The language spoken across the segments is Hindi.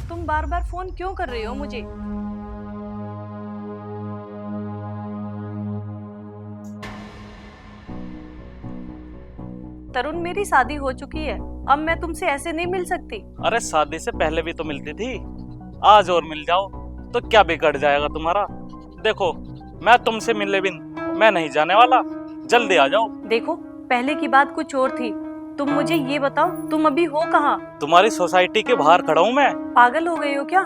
तुम बार बार फोन क्यों कर रहे हो मुझे? तरुण, मेरी शादी हो चुकी है, अब मैं तुमसे ऐसे नहीं मिल सकती। अरे शादी से पहले भी तो मिलती थी, आज और मिल जाओ तो क्या बिगड़ जाएगा तुम्हारा। देखो, मैं तुमसे मिलने भी मैं नहीं जाने वाला, जल्दी आ जाओ। देखो, पहले की बात कुछ और थी। तुम मुझे ये बताओ, तुम अभी हो कहाँ? तुम्हारी सोसाइटी के बाहर खड़ा हूँ मैं। पागल हो गए हो क्या?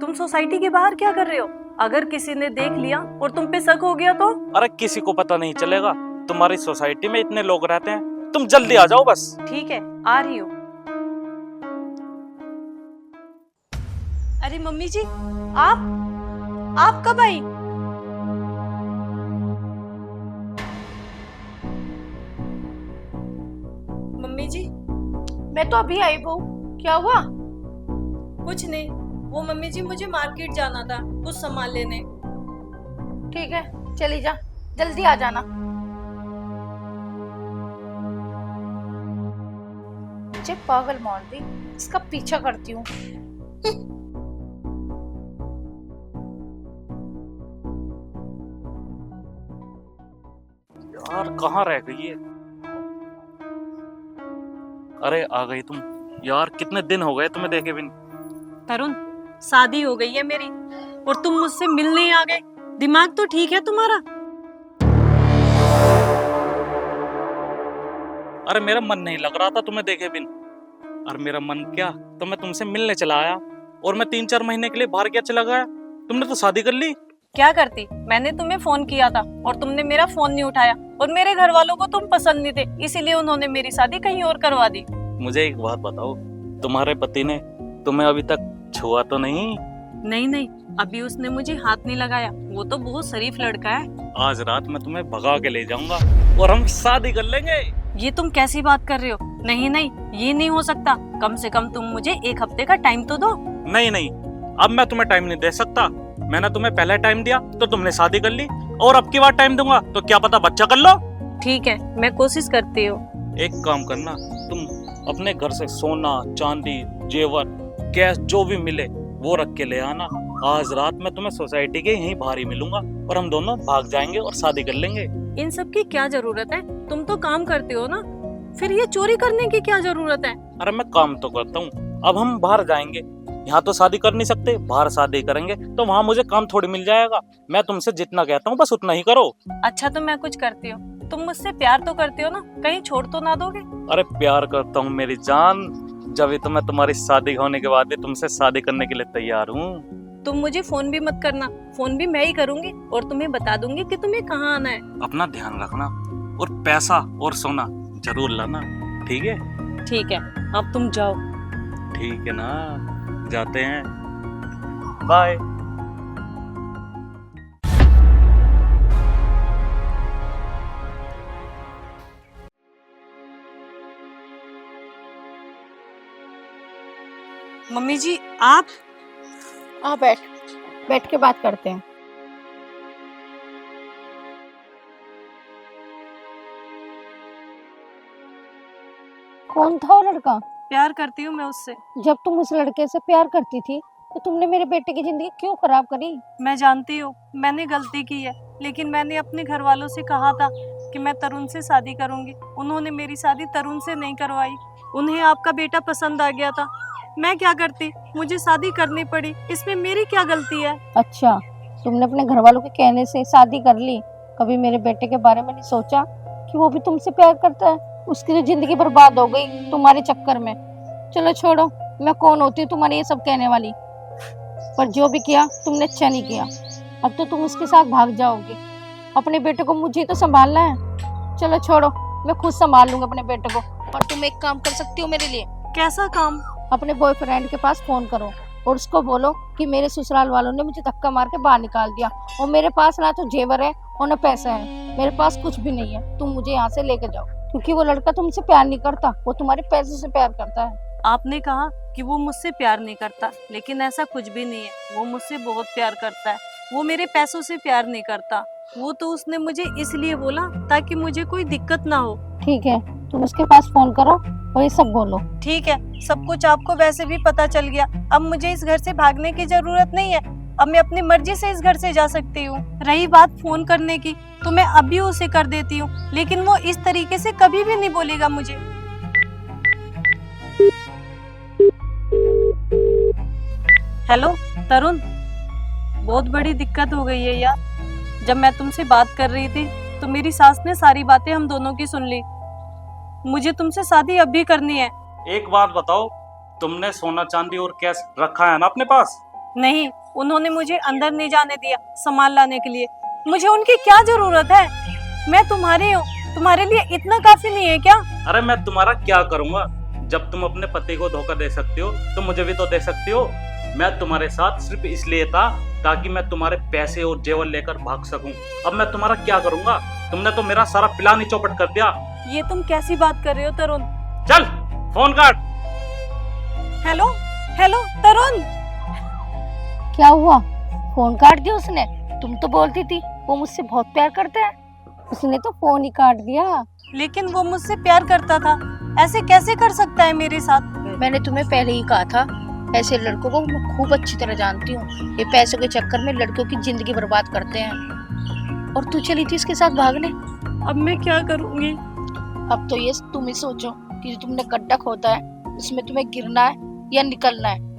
तुम सोसाइटी के बाहर क्या कर रहे हो? अगर किसी ने देख लिया और तुम पे शक हो गया तो? अरे किसी को पता नहीं चलेगा, तुम्हारी सोसाइटी में इतने लोग रहते हैं। तुम जल्दी आ जाओ बस। ठीक है, आ रही हूँ। अरे मम्मी जी, आप कब आई? मम्मी जी, मैं तो अभी आई बहू। क्या हुआ? कुछ नहीं। वो मम्मी जी, मुझे मार्केट जाना था कुछ सामान लेने। ठीक है, चली जा, जल्दी आ जाना। मुझे पागल मार दी, इसका पीछा करती हूँ। यार कहाँ रह गई है? अरे आ गई तुम। यार कितने दिन हो गए तुम्हें देखे भी नहीं। तरुण, शादी हो गई है मेरी और तुम मुझसे मिलने आ गए। दिमाग तो ठीक है तुम्हारा? अरे मेरा मन नहीं लग रहा था तुम्हें देखे बिन। और मेरा मन क्या, तो मैं तुमसे मिलने चला आया और मैं 3-4 महीने के लिए बाहर क्या चला गया। तुमने तो शादी कर ली। क्या करती? मैंने तुम्हें फोन किया था और तुमने मेरा फोन नहीं उठाया, और मेरे घर वालों को तुम पसंद नहीं थे, इसीलिए उन्होंने मेरी शादी कहीं और करवा दी। मुझे एक बात बताओ, तुम्हारे पति ने तुम्हें अभी तक छुआ तो नहीं? नहीं नहीं, अभी उसने मुझे हाथ नहीं लगाया। वो तो बहुत शरीफ लड़का है। आज रात मैं तुम्हें भगा के ले जाऊंगा और हम शादी कर लेंगे। ये तुम कैसी बात कर रहे हो? नहीं नहीं, ये नहीं हो सकता। कम से कम तुम मुझे 1 हफ्ते का टाइम तो दो। नहीं नहीं, अब मैं तुम्हें टाइम नहीं दे सकता। मैंने तुम्हें पहले टाइम दिया तो तुमने शादी कर ली, और अब की बार टाइम दूंगा तो क्या पता बच्चा कर लो। ठीक है, मैं कोशिश करती हूँ। एक काम करना, तुम अपने घर से सोना चांदी जेवर कैश जो भी मिले वो रख के ले आना। आज रात मैं तुम्हें सोसाइटी के यहीं बाहर ही मिलूंगा और हम दोनों भाग जाएंगे और शादी कर लेंगे। इन सब की क्या जरूरत है? तुम तो काम करते हो ना, फिर ये चोरी करने की क्या जरूरत है? अरे मैं काम तो करता हूँ, अब हम बाहर जाएंगे। यहाँ तो शादी कर नहीं सकते, बाहर शादी करेंगे तो वहाँ मुझे काम थोड़ी मिल जाएगा। मैं तुमसे जितना कहता हूँ बस उतना ही करो। अच्छा, तो मैं कुछ करती हूँ। तुम मुझसे प्यार तो करते हो ना, कहीं छोड़ तो ना दोगे? अरे प्यार करता हूँ मेरी जान, जब तो मैं तुम्हारी शादी होने के बाद भी तुमसे शादी करने के लिए तैयार हूँ। तुम मुझे फोन भी मत करना, फोन भी मैं ही करूंगी और तुम्हें बता दूंगी कि तुम्हें कहाँ आना है। अपना ध्यान रखना और पैसा और सोना जरूर लाना, ठीक है? ठीक है, अब तुम जाओ। ठीक है ना, जाते हैं, बाय। मम्मी जी, आप? आ बैठ, बैठ के बात करते हैं। कौन था वो लड़का? प्यार करती हूँ मैं उससे। जब तुम उस लड़के से प्यार करती थी तो तुमने मेरे बेटे की जिंदगी क्यों खराब करी? मैं जानती हूँ मैंने गलती की है, लेकिन मैंने अपने घर वालों से कहा था कि मैं तरुण से शादी करूंगी। उन्होंने मेरी शादी तरुण से नहीं करवाई। उन्हें आपका बेटा पसंद आ गया था। मैं क्या करती, मुझे शादी करनी पड़ी। इसमें मेरी क्या गलती है? अच्छा, तुमने अपने घर वालों के कहने से शादी कर ली। कभी मेरे बेटे के बारे में नहीं सोचा कि वो भी तुमसे प्यार करता है? उसकी तो जिंदगी बर्बाद हो गई तुम्हारे चक्कर में। चलो छोड़ो, मैं कौन होती हूँ तुम्हारे ये सब कहने वाली। पर जो भी किया तुमने अच्छा नहीं किया। अब तो तुम उसके साथ भाग जाओगे। अपने बेटे को मुझे तो संभालना है। चलो छोड़ो, मैं खुद संभाल लूंगा अपने बेटे को। और तुम एक काम कर सकती हो मेरे लिए। कैसा काम? अपने बॉयफ्रेंड के पास फोन करो और उसको बोलो कि मेरे ससुराल वालों ने मुझे धक्का मार के बाहर निकाल दिया, और मेरे पास ना तो जेवर है और ना पैसा है। मेरे पास कुछ भी नहीं है। तुम मुझे यहाँ से लेके जाओ, क्योंकि वो लड़का तुमसे प्यार नहीं करता, वो तुम्हारे पैसे से प्यार करता है। आपने कहा कि वो मुझसे प्यार नहीं करता, लेकिन ऐसा कुछ भी नहीं है। वो मुझसे बहुत प्यार करता है। वो मेरे पैसों से प्यार नहीं करता। वो तो उसने मुझे इसलिए बोला ताकि मुझे कोई दिक्कत ना हो। ठीक है, तुम उसके पास फोन करो वही सब बोलो। ठीक है, सब कुछ आपको वैसे भी पता चल गया। अब मुझे इस घर से भागने की जरूरत नहीं है। अब मैं अपनी मर्जी से इस घर से जा सकती हूँ। रही बात फोन करने की, तो मैं अभी उसे कर देती हूँ, लेकिन वो इस तरीके से कभी भी नहीं बोलेगा मुझे। हेलो तरुण, बहुत बड़ी दिक्कत हो गई है यार। जब मैं तुमसे बात कर रही थी तो मेरी सास ने सारी बातें हम दोनों की सुन ली। मुझे तुमसे शादी अभी करनी है। एक बात बताओ, तुमने सोना चांदी और कैश रखा है ना अपने पास? नहीं, उन्होंने मुझे अंदर नहीं जाने दिया सामान लाने के लिए। मुझे उनकी क्या जरूरत है? मैं तुम्हारी हूँ, तुम्हारे लिए इतना काफी नहीं है क्या? अरे मैं तुम्हारा क्या करूंगा? जब तुम अपने पति को धोखा दे सकती हो तो मुझे भी तो दे सकती हो। मैं तुम्हारे साथ सिर्फ इसलिए था ताकि मैं तुम्हारे पैसे और जेवर लेकर भाग सकूं। अब मैं तुम्हारा क्या करूंगा? तुमने तो मेरा सारा प्लान ही चौपट कर दिया। ये तुम कैसी बात कर रहे हो तरुण? चल फोन काट। हेलो हेलो तरुण। क्या हुआ? फोन काट दिया उसने? तुम तो बोलती थी वो मुझसे बहुत प्यार करता है। उसने तो फोन ही काट दिया। लेकिन वो मुझसे प्यार करता था, ऐसे कैसे कर सकता है मेरे साथ? मैंने तुम्हें पहले ही कहा था, ऐसे लड़कों को मैं खूब अच्छी तरह जानती हूँ। ये पैसों के चक्कर में लड़कियों की जिंदगी बर्बाद करते हैं। और तू चली थी इसके साथ भागने। अब मैं क्या करूंगी? अब तो ये तुम ही सोचो कि जो तुमने गड्ढा खोदा है उसमें तुम्हें गिरना है या निकलना है।